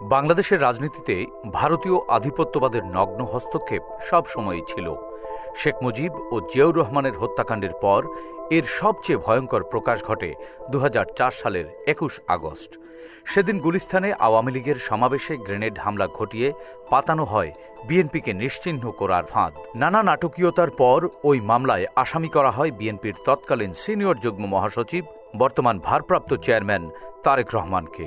বাংলাদেশের রাজনীতিতে ভারতীয় আধিপত্যবাদের নগ্ন হস্তক্ষেপ সবসময়ই ছিল। শেখ মুজিব ও জিয়াউর রহমানের হত্যাকাণ্ডের পর এর সবচেয়ে ভয়ঙ্কর প্রকাশ ঘটে ২০০৪ সালের ২১ আগস্ট। সেদিন গুলিস্তানে আওয়ামী লীগের সমাবেশে গ্রেনেড হামলা ঘটিয়ে পাতানো হয় বিএনপিকে নিশ্চিহ্ন করার ফাঁদ। নানা নাটকীয়তার পর ওই মামলায় আসামি করা হয় বিএনপির তৎকালীন সিনিয়র যুগ্ম মহাসচিব, বর্তমান ভারপ্রাপ্ত চেয়ারম্যান তারেক রহমানকে।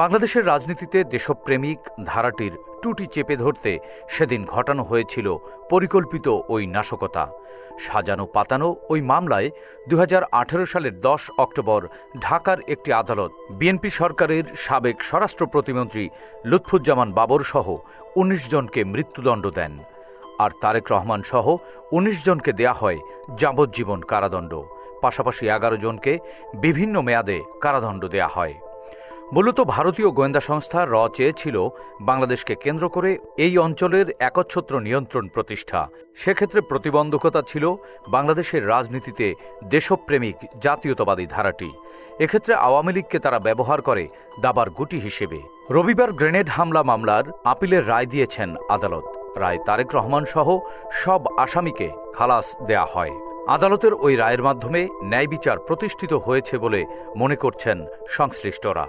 বাংলাদেশের রাজনীতিতে দেশপ্রেমিক ধারাটির টুটি চেপে ধরতে সেদিন ঘটানো হয়েছিল পরিকল্পিত ওই নাশকতা। সাজানো পাতানো ওই মামলায় ২০১৮ সালের ১০ অক্টোবর ঢাকার একটি আদালত বিএনপি সরকারের সাবেক স্বরাষ্ট্র প্রতিমন্ত্রী লুৎফুজ্জামান বাবর সহ ১৯ জনকে মৃত্যুদণ্ড দেন। আর তারেক রহমান সহ ১৯ জনকে দেয়া হয় যাবজ্জীবন কারাদণ্ড। পাশাপাশি ১১ জনকে বিভিন্ন মেয়াদে কারাদণ্ড দেয়া হয়। মূলত ভারতীয় গোয়েন্দা সংস্থা র চেয়েছিল বাংলাদেশকে কেন্দ্র করে এই অঞ্চলের একচ্ছত্র নিয়ন্ত্রণ প্রতিষ্ঠা। সেক্ষেত্রে প্রতিবন্ধকতা ছিল বাংলাদেশের রাজনীতিতে দেশপ্রেমিক জাতীয়তাবাদী ধারাটি। এক্ষেত্রে আওয়ামী লীগকে তারা ব্যবহার করে দাবার গুটি হিসেবে। রবিবার গ্রেনেড হামলা মামলার আপিলের রায় দিয়েছেন আদালত। রায় তারেক রহমান সহ সব আসামিকে খালাস দেয়া হয়। আদালতের ওই রায়ের মাধ্যমে ন্যায় বিচার প্রতিষ্ঠিত হয়েছে বলে মনে করছেন সংশ্লিষ্টরা।